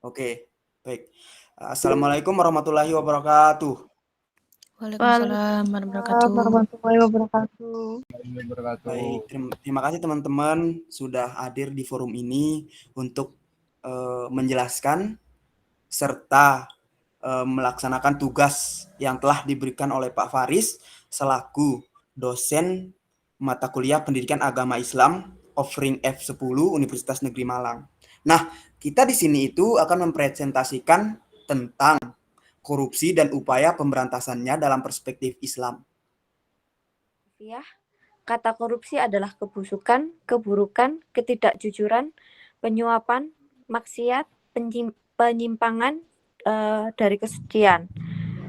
Oke, baik. Assalamualaikum warahmatullahi wabarakatuh. Waalaikumsalam warahmatullahi warahmatullahi wabarakatuh. Baik, terima kasih teman-teman sudah hadir di forum ini untuk menjelaskan serta melaksanakan tugas yang telah diberikan oleh Pak Faris selaku dosen mata kuliah Pendidikan Agama Islam Offering F10 Universitas Negeri Malang. Nah, kita di sini itu akan mempresentasikan tentang korupsi dan upaya pemberantasannya dalam perspektif Islam. Ya, kata korupsi adalah kebusukan, keburukan, ketidakjujuran, penyuapan, maksiat, penyimpangan dari kesucian.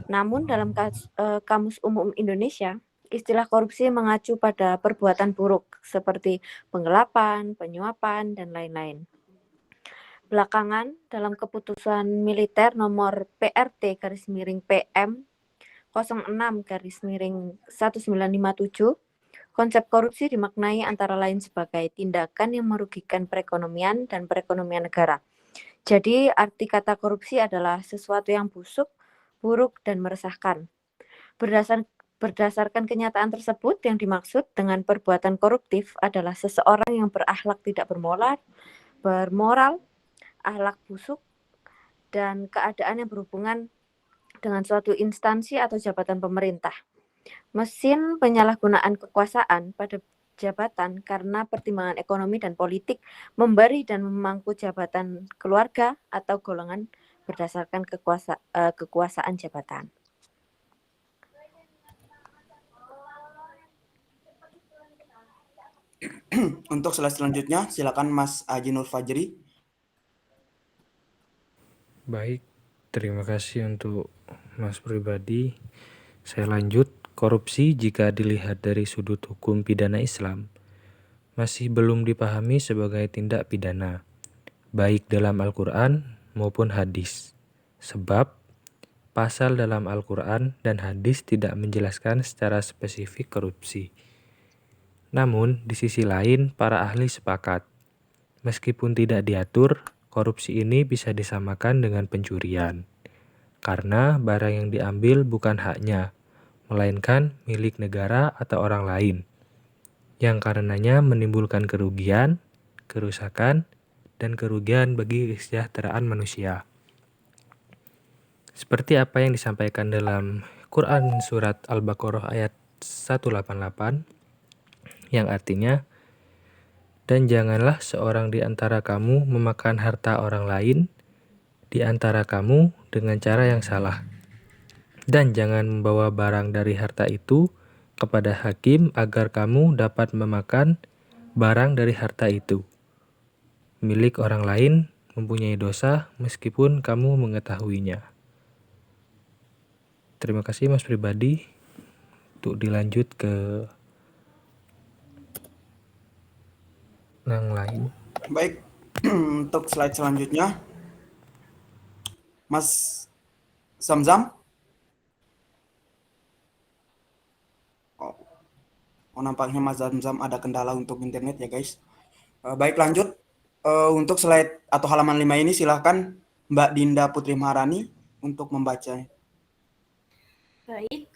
Namun dalam Kamus Umum Indonesia, istilah korupsi mengacu pada perbuatan buruk seperti penggelapan, penyuapan, dan lain-lain. Belakangan, dalam keputusan militer nomor PRT/PM 06/1957, konsep korupsi dimaknai antara lain sebagai tindakan yang merugikan perekonomian dan perekonomian negara. Jadi, arti kata korupsi adalah sesuatu yang busuk, buruk, dan meresahkan. Berdasarkan kenyataan tersebut, yang dimaksud dengan perbuatan koruptif adalah seseorang yang berakhlak tidak bermoral, akhlak busuk, dan keadaan yang berhubungan dengan suatu instansi atau jabatan pemerintah. Mesin penyalahgunaan kekuasaan pada jabatan karena pertimbangan ekonomi dan politik, memberi dan memangku jabatan keluarga atau golongan berdasarkan kekuasaan jabatan. Untuk slide selanjutnya, silakan Mas Aji Nur Fajri. Baik, terima kasih untuk Mas pribadi. Saya lanjut, korupsi jika dilihat dari sudut hukum pidana Islam masih belum dipahami sebagai tindak pidana, baik dalam Al-Quran maupun hadis. Sebab pasal dalam Al-Quran dan hadis tidak menjelaskan secara spesifik korupsi. Namun, di sisi lain, para ahli sepakat, meskipun tidak diatur, korupsi ini bisa disamakan dengan pencurian, karena barang yang diambil bukan haknya, melainkan milik negara atau orang lain, yang karenanya menimbulkan kerugian, kerusakan, dan kerugian bagi kesejahteraan manusia. Seperti apa yang disampaikan dalam Quran Surat Al-Baqarah ayat 188, yang artinya, dan janganlah seorang di antara kamu memakan harta orang lain di antara kamu dengan cara yang salah. Dan jangan membawa barang dari harta itu kepada hakim agar kamu dapat memakan barang dari harta itu. Milik orang lain mempunyai dosa meskipun kamu mengetahuinya. Terima kasih Mas pribadi. Untuk dilanjut ke yang lain. Baik, untuk slide selanjutnya, Mas Zamzam. Oh, nampaknya Mas Zamzam ada kendala untuk internet ya guys. Baik, lanjut. Untuk slide atau halaman 5 ini silahkan Mbak Dinda Putri Maharani untuk membaca. Baik,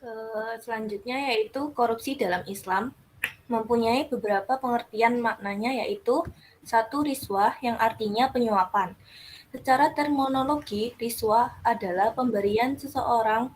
selanjutnya yaitu korupsi dalam Islam mempunyai beberapa pengertian maknanya, yaitu 1. Riswah yang artinya penyuapan. Secara terminologi, riswah adalah pemberian seseorang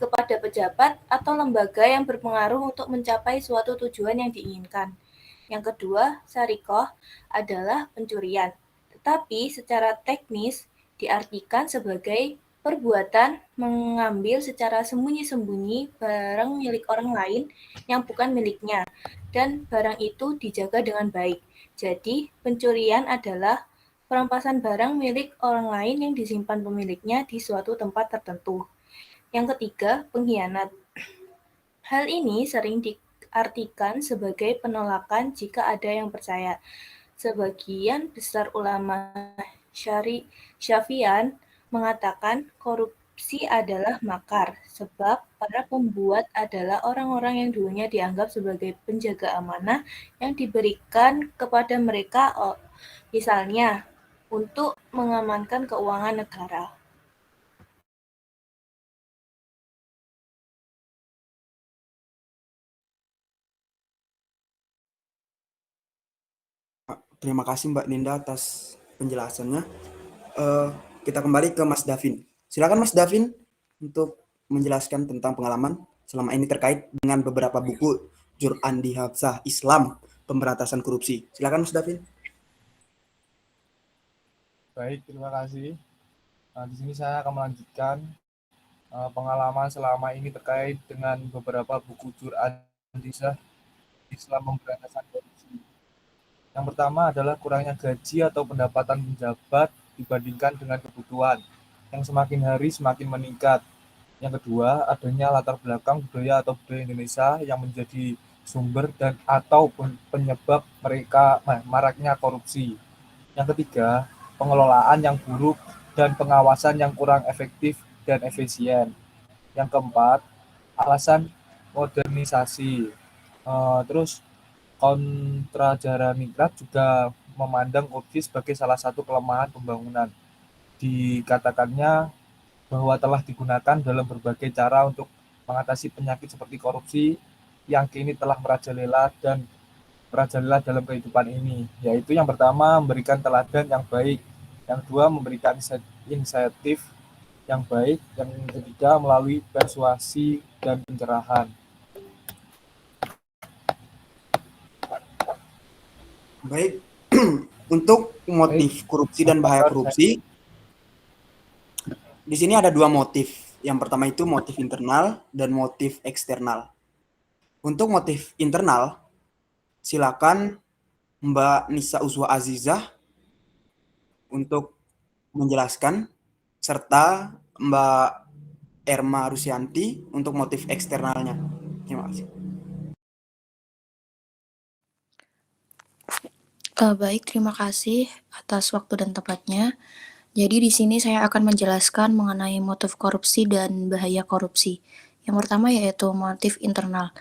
kepada pejabat atau lembaga yang berpengaruh untuk mencapai suatu tujuan yang diinginkan. Yang kedua, sarikoh adalah pencurian, tetapi secara teknis diartikan sebagai perbuatan mengambil secara sembunyi-sembunyi barang milik orang lain yang bukan miliknya, dan barang itu dijaga dengan baik. Jadi, pencurian adalah perampasan barang milik orang lain yang disimpan pemiliknya di suatu tempat tertentu. Yang ketiga, pengkhianat. Hal ini sering diartikan sebagai penolakan jika ada yang percaya. Sebagian besar ulama Syafi'an mengatakan korupsi adalah makar, sebab para pembuat adalah orang-orang yang dulunya dianggap sebagai penjaga amanah yang diberikan kepada mereka, misalnya untuk mengamankan keuangan negara. Terima kasih Mbak Ninda atas penjelasannya. Kita kembali ke Mas Davin. Silakan Mas Davin untuk menjelaskan tentang pengalaman selama ini terkait dengan beberapa buku Jur'an di Hafsah Islam Pemberantasan Korupsi. Silakan Mas Davin. Baik, terima kasih. Di sini saya akan melanjutkan pengalaman selama ini terkait dengan beberapa buku Jur'an di Hafsah Islam Pemberantasan Korupsi. Yang pertama adalah kurangnya gaji atau pendapatan pejabat dibandingkan dengan kebutuhan yang semakin hari semakin meningkat. Yang kedua, adanya latar belakang budaya atau budaya Indonesia yang menjadi sumber dan atau penyebab maraknya korupsi. Yang ketiga, pengelolaan yang buruk dan pengawasan yang kurang efektif dan efisien. Yang keempat, alasan modernisasi. Terus Kontra Jaraningrat juga memandang korupsi sebagai salah satu kelemahan pembangunan. Dikatakannya bahwa telah digunakan dalam berbagai cara untuk mengatasi penyakit seperti korupsi yang kini telah merajalela dalam kehidupan ini, yaitu yang pertama memberikan teladan yang baik, yang kedua memberikan insentif yang baik, yang ketiga melalui persuasi dan pencerahan. Baik, untuk motif korupsi dan bahaya korupsi, di sini ada dua motif. Yang pertama itu motif internal dan motif eksternal. Untuk motif internal, silakan Mbak Nisa Uzwa Azizah untuk menjelaskan, serta Mbak Erma Rusyanti untuk motif eksternalnya. Terima kasih. Baik, terima kasih atas waktu dan tempatnya. Jadi di sini saya akan menjelaskan mengenai motif korupsi dan bahaya korupsi. Yang pertama yaitu motif internal,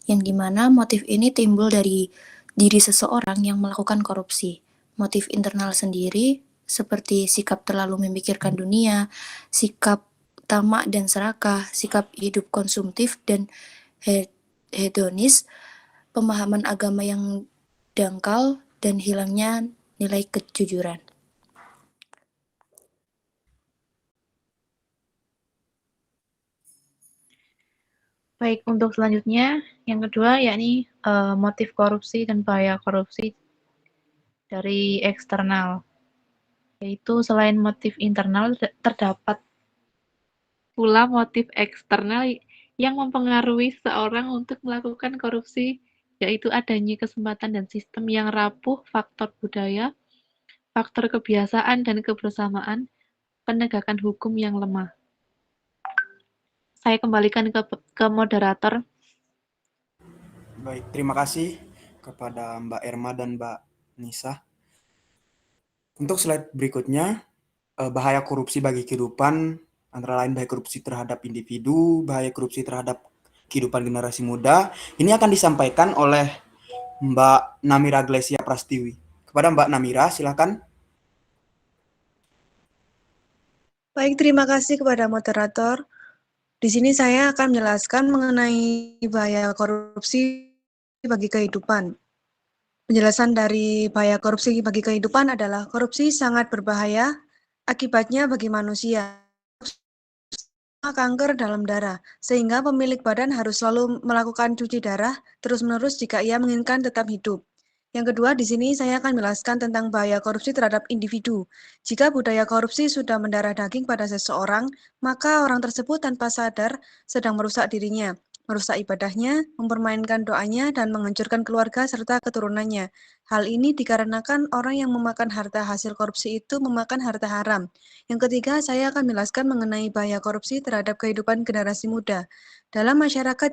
yang dimana motif ini timbul dari diri seseorang yang melakukan korupsi. Motif internal sendiri seperti sikap terlalu memikirkan dunia, sikap tamak dan serakah, sikap hidup konsumtif dan hedonis, pemahaman agama yang dangkal, dan hilangnya nilai kejujuran. Baik, untuk selanjutnya, yang kedua yakni motif korupsi dan bahaya korupsi dari eksternal. Yaitu selain motif internal, terdapat pula motif eksternal yang mempengaruhi seseorang untuk melakukan korupsi, yaitu adanya kesempatan dan sistem yang rapuh, faktor budaya, faktor kebiasaan dan kebersamaan, penegakan hukum yang lemah. Saya kembalikan ke moderator. Baik, terima kasih kepada Mbak Erma dan Mbak Nisa. Untuk slide berikutnya, bahaya korupsi bagi kehidupan, antara lain bahaya korupsi terhadap individu, bahaya korupsi terhadap kehidupan generasi muda. Ini akan disampaikan oleh Mbak Namira Glesia Prastiwi. Kepada Mbak Namira, silakan. Baik, terima kasih kepada moderator. Di sini saya akan menjelaskan mengenai bahaya korupsi bagi kehidupan. Penjelasan dari bahaya korupsi bagi kehidupan adalah korupsi sangat berbahaya akibatnya bagi manusia. Kanker dalam darah, sehingga pemilik badan harus selalu melakukan cuci darah terus-menerus jika ia menginginkan tetap hidup. Yang kedua, di sini saya akan menjelaskan tentang bahaya korupsi terhadap individu. Jika budaya korupsi sudah mendarah daging pada seseorang, maka orang tersebut tanpa sadar sedang merusak dirinya, merusak ibadahnya, mempermainkan doanya, dan menghancurkan keluarga serta keturunannya. Hal ini dikarenakan orang yang memakan harta hasil korupsi itu memakan harta haram. Yang ketiga, saya akan menjelaskan mengenai bahaya korupsi terhadap kehidupan generasi muda. Dalam masyarakat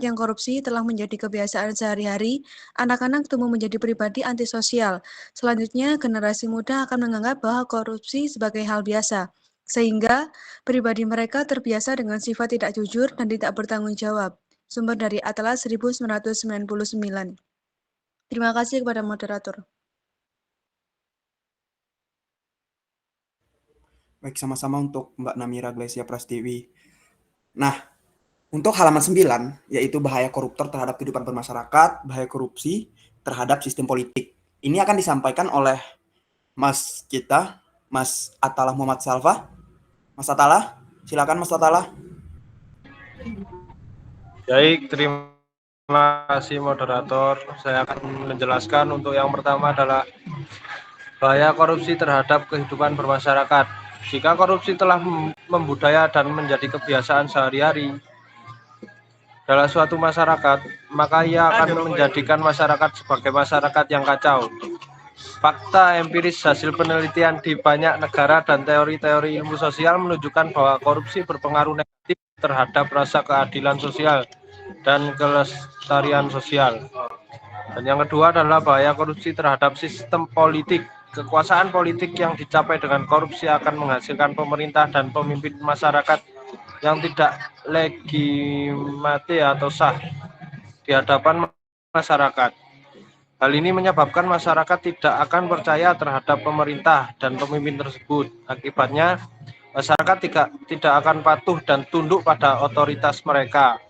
yang korupsi telah menjadi kebiasaan sehari-hari, anak-anak tumbuh menjadi pribadi antisosial. Selanjutnya, generasi muda akan menganggap bahwa korupsi sebagai hal biasa, sehingga pribadi mereka terbiasa dengan sifat tidak jujur dan tidak bertanggung jawab. Sumber dari Atlas 1999. Terima kasih kepada moderator. Baik, sama-sama untuk Mbak Namira Glesia Prastiwi. Nah, untuk halaman 9, yaitu bahaya koruptor terhadap kehidupan bermasyarakat, bahaya korupsi terhadap sistem politik. Ini akan disampaikan oleh Mas kita, Mas Atalah Muhammad Salva. Mas Atalah, silakan Mas Atalah. Baik, terima kasih moderator. Saya akan menjelaskan untuk yang pertama adalah bahaya korupsi terhadap kehidupan bermasyarakat. Jika korupsi telah membudaya dan menjadi kebiasaan sehari-hari dalam suatu masyarakat, maka ia akan menjadikan masyarakat sebagai masyarakat yang kacau. Fakta empiris hasil penelitian di banyak negara dan teori-teori ilmu sosial menunjukkan bahwa korupsi berpengaruh negatif terhadap rasa keadilan sosial dan kelestarian sosial. Dan yang kedua adalah bahaya korupsi terhadap sistem politik. Kekuasaan politik yang dicapai dengan korupsi akan menghasilkan pemerintah dan pemimpin masyarakat yang tidak legitimate atau sah di hadapan masyarakat. Hal ini menyebabkan masyarakat tidak akan percaya terhadap pemerintah dan pemimpin tersebut. Akibatnya, masyarakat tidak akan patuh dan tunduk pada otoritas mereka.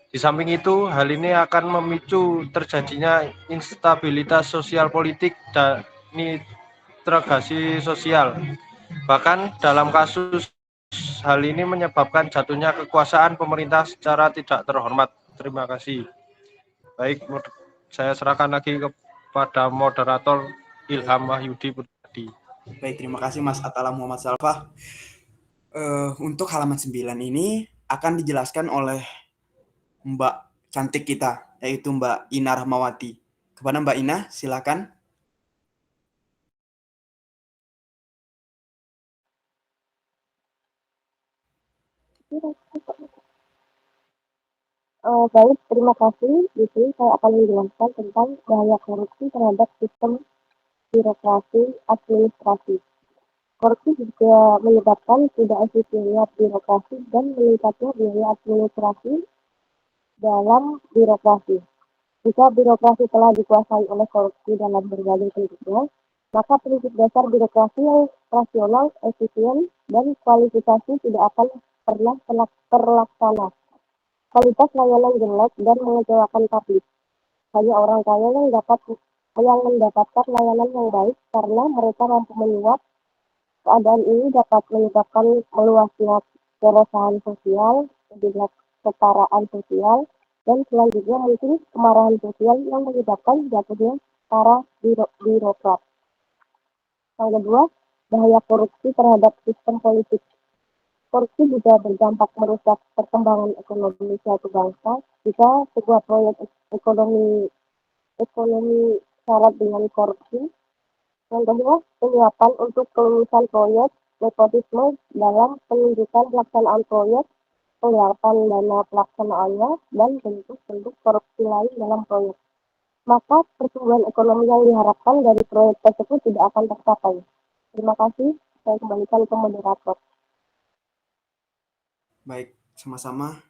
Di samping itu, hal ini akan memicu terjadinya instabilitas sosial politik dan integrasi sosial. Bahkan dalam kasus hal ini menyebabkan jatuhnya kekuasaan pemerintah secara tidak terhormat. Terima kasih. Baik, saya serahkan lagi kepada moderator Ilham Wahyudi Purwadi. Baik, terima kasih Mas Atalah Muhammad Salva. Untuk halaman 9 ini akan dijelaskan oleh Mbak cantik kita, yaitu Mbak Ina Rahmawati. Kepada Mbak Ina, silakan. Baik, terima kasih. Di sini saya akan menjelaskan tentang bahaya korupsi terhadap sistem birokrasi administrasi. Korupsi juga menyebabkan tidak efisiennya birokrasi dan meningkatnya biaya administrasi dalam birokrasi. Jika birokrasi telah dikuasai oleh korupsi dalam berbagai bentuknya, maka prinsip dasar birokrasi yang rasional, efisien, dan kualifikasi tidak akan pernah terlaksana. Kualitas layanan jelek dan mengecewakan publik. Hanya orang kaya yang mendapatkan layanan yang baik karena mereka mampu menyuap. Keadaan ini dapat menyebabkan meluasnya keresahan sosial, ketidaksetaraan sosial, dan selanjutnya mungkin kemarahan sosial yang menyebabkan jatuhnya para birokrat. Yang kedua, bahaya korupsi terhadap sistem politik. Korupsi juga berdampak merusak perkembangan ekonomi suatu bangsa jika sebuah proyek ekonomi syarat dengan korupsi. Yang kedua, penyiapan untuk kelulusan proyek, nepotisme dalam penunjukan pelaksanaan proyek, penggelapan dana pelaksanaannya, dan bentuk-bentuk korupsi lain dalam proyek. Maka pertumbuhan ekonomi yang diharapkan dari proyek tersebut tidak akan tercapai. Terima kasih, saya kembalikan ke moderator. Baik, sama-sama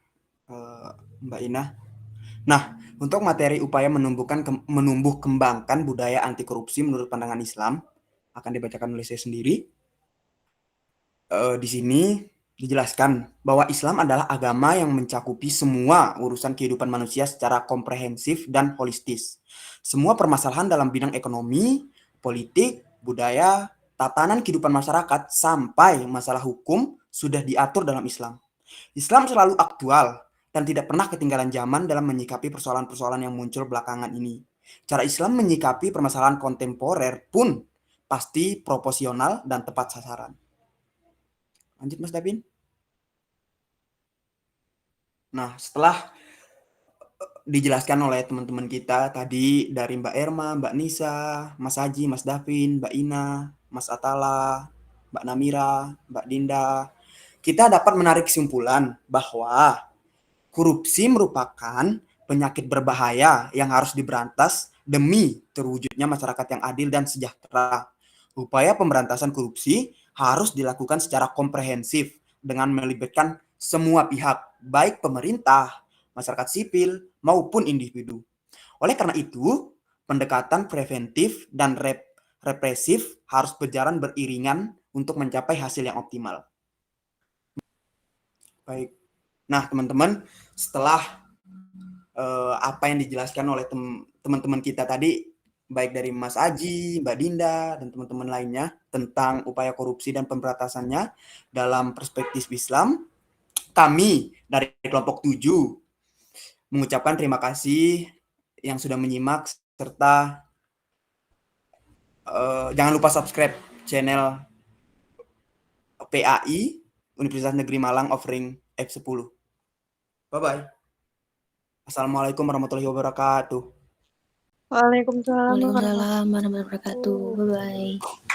Mbak Ina. Nah, untuk materi upaya menumbuh kembangkan budaya anti korupsi menurut pandangan Islam akan dibacakan oleh saya sendiri. Di sini dijelaskan bahwa Islam adalah agama yang mencakupi semua urusan kehidupan manusia secara komprehensif dan holistis. Semua permasalahan dalam bidang ekonomi, politik, budaya, tatanan kehidupan masyarakat, sampai masalah hukum sudah diatur dalam Islam. Islam selalu aktual dan tidak pernah ketinggalan zaman dalam menyikapi persoalan-persoalan yang muncul belakangan ini. Cara Islam menyikapi permasalahan kontemporer pun pasti proporsional dan tepat sasaran. Lanjut Mas Davin. Nah, setelah dijelaskan oleh teman-teman kita tadi dari Mbak Erma, Mbak Nisa, Mas Haji, Mas Davin, Mbak Ina, Mas Atala, Mbak Namira, Mbak Dinda, kita dapat menarik kesimpulan bahwa korupsi merupakan penyakit berbahaya yang harus diberantas demi terwujudnya masyarakat yang adil dan sejahtera. Upaya pemberantasan korupsi harus dilakukan secara komprehensif dengan melibatkan semua pihak, baik pemerintah, masyarakat sipil, maupun individu. Oleh karena itu, pendekatan preventif dan represif harus berjalan beriringan untuk mencapai hasil yang optimal. Baik. Nah, teman-teman, setelah apa yang dijelaskan oleh teman-teman kita tadi, baik dari Mas Aji, Mbak Dinda, dan teman-teman lainnya tentang upaya korupsi dan pemberantasannya dalam perspektif Islam, kami dari kelompok 7 mengucapkan terima kasih yang sudah menyimak, serta jangan lupa subscribe channel PAI Universitas Negeri Malang offering F10. Bye-bye. Assalamualaikum warahmatullahi wabarakatuh. Waalaikumsalam warahmatullahi Waalaikumsalam warahmatullahi wabarakatuh. Bye-bye.